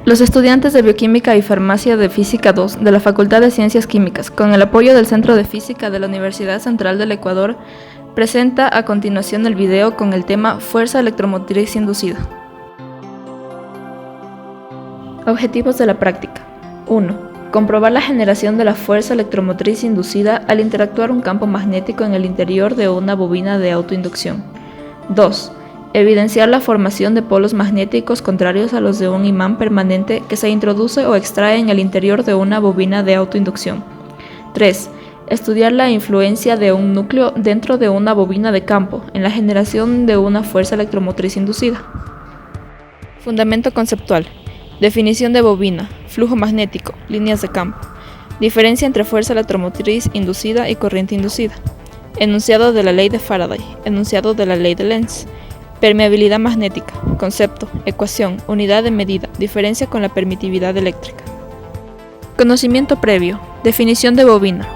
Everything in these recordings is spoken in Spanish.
Los estudiantes de Bioquímica y Farmacia de Física 2 de la Facultad de Ciencias Químicas, con el apoyo del Centro de Física de la Universidad Central del Ecuador, presenta a continuación el video con el tema Fuerza electromotriz inducida. Objetivos de la práctica. 1. Comprobar la generación de la fuerza electromotriz inducida al interactuar un campo magnético en el interior de una bobina de autoinducción. 2. Evidenciar la formación de polos magnéticos contrarios a los de un imán permanente que se introduce o extrae en el interior de una bobina de autoinducción. 3. Estudiar la influencia de un núcleo dentro de una bobina de campo en la generación de una fuerza electromotriz inducida. Fundamento conceptual. Definición de bobina, flujo magnético, líneas de campo. Diferencia entre fuerza electromotriz inducida y corriente inducida. Enunciado de la ley de Faraday, enunciado de la ley de Lenz. Permeabilidad magnética, concepto, ecuación, unidad de medida, diferencia con la permitividad eléctrica. Conocimiento previo, definición de bobina.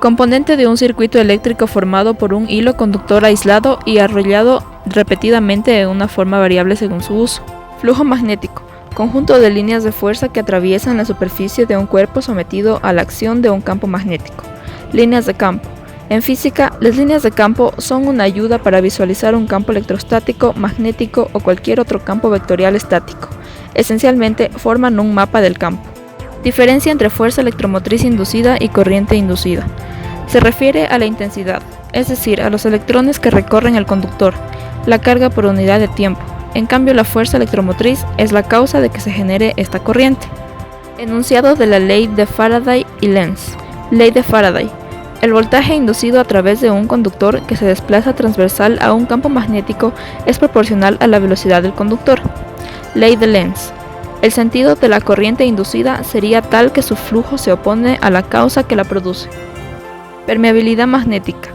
Componente de un circuito eléctrico formado por un hilo conductor aislado y arrollado repetidamente en una forma variable según su uso. Flujo magnético, conjunto de líneas de fuerza que atraviesan la superficie de un cuerpo sometido a la acción de un campo magnético. Líneas de campo. En física, las líneas de campo son una ayuda para visualizar un campo electrostático, magnético o cualquier otro campo vectorial estático. Esencialmente, forman un mapa del campo. Diferencia entre fuerza electromotriz inducida y corriente inducida. Se refiere a la intensidad, es decir, a los electrones que recorren el conductor, la carga por unidad de tiempo. En cambio, la fuerza electromotriz es la causa de que se genere esta corriente. Enunciado de la ley de Faraday y Lenz. Ley de Faraday. El voltaje inducido a través de un conductor que se desplaza transversal a un campo magnético es proporcional a la velocidad del conductor. Ley de Lenz. El sentido de la corriente inducida sería tal que su flujo se opone a la causa que la produce. Permeabilidad magnética.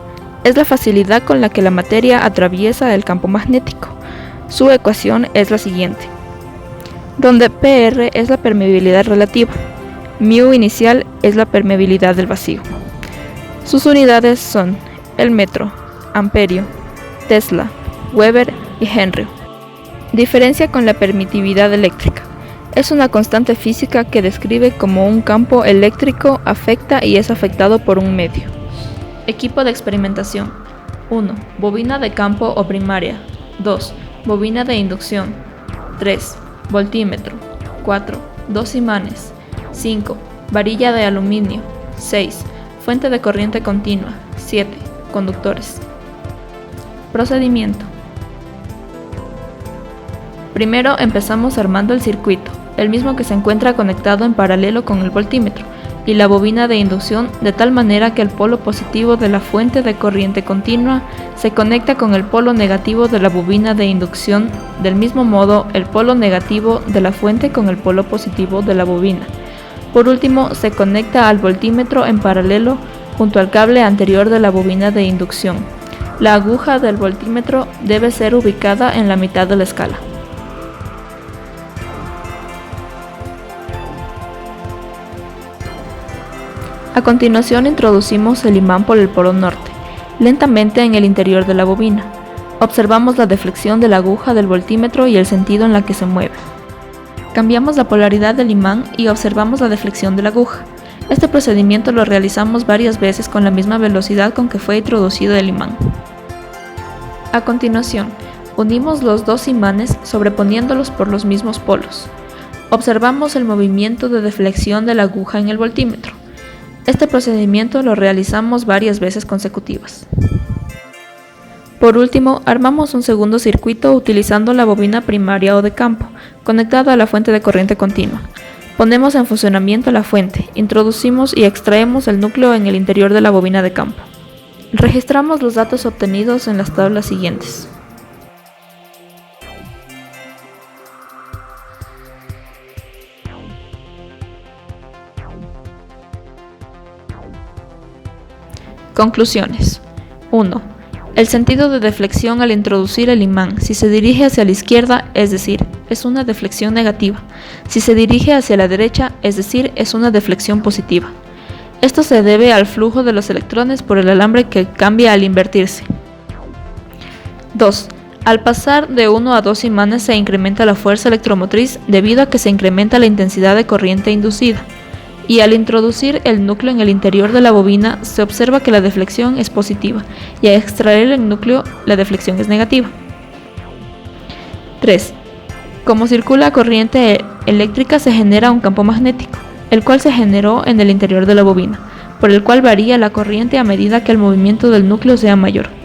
Es la facilidad con la que la materia atraviesa el campo magnético. Su ecuación es la siguiente, donde PR es la permeabilidad relativa, μ inicial es la permeabilidad del vacío. Sus unidades son el metro, amperio, Tesla, Weber y Henry. Diferencia con la permitividad eléctrica. Es una constante física que describe cómo un campo eléctrico afecta y es afectado por un medio. Equipo de experimentación. 1. Bobina de campo o primaria. 2. Bobina de inducción. 3. Voltímetro. 4. 2 imanes. 5. Varilla de aluminio. 6. Fuente de corriente continua. 7. Conductores. Procedimiento. Primero empezamos armando el circuito, el mismo que se encuentra conectado en paralelo con el voltímetro y la bobina de inducción, de tal manera que el polo positivo de la fuente de corriente continua se conecta con el polo negativo de la bobina de inducción, del mismo modo el polo negativo de la fuente con el polo positivo de la bobina. Por último, se conecta al voltímetro en paralelo junto al cable anterior de la bobina de inducción. La aguja del voltímetro debe ser ubicada en la mitad de la escala. A continuación introducimos el imán por el polo norte, lentamente en el interior de la bobina. Observamos la deflexión de la aguja del voltímetro y el sentido en la que se mueve. Cambiamos la polaridad del imán y observamos la deflexión de la aguja. Este procedimiento lo realizamos varias veces con la misma velocidad con que fue introducido el imán. A continuación, unimos los dos imanes sobreponiéndolos por los mismos polos. Observamos el movimiento de deflexión de la aguja en el voltímetro. Este procedimiento lo realizamos varias veces consecutivas. Por último, armamos un segundo circuito utilizando la bobina primaria o de campo, conectada a la fuente de corriente continua. Ponemos en funcionamiento la fuente, introducimos y extraemos el núcleo en el interior de la bobina de campo. Registramos los datos obtenidos en las tablas siguientes. Conclusiones. 1. El sentido de deflexión al introducir el imán, si se dirige hacia la izquierda, es decir, es una deflexión negativa. Si se dirige hacia la derecha, es decir, es una deflexión positiva. Esto se debe al flujo de los electrones por el alambre que cambia al invertirse. 2. Al pasar de 1 a 2 imanes se incrementa la fuerza electromotriz debido a que se incrementa la intensidad de corriente inducida. Y al introducir el núcleo en el interior de la bobina se observa que la deflexión es positiva y al extraer el núcleo la deflexión es negativa. 3. Como circula corriente eléctrica se genera un campo magnético, el cual se generó en el interior de la bobina, por el cual varía la corriente a medida que el movimiento del núcleo sea mayor.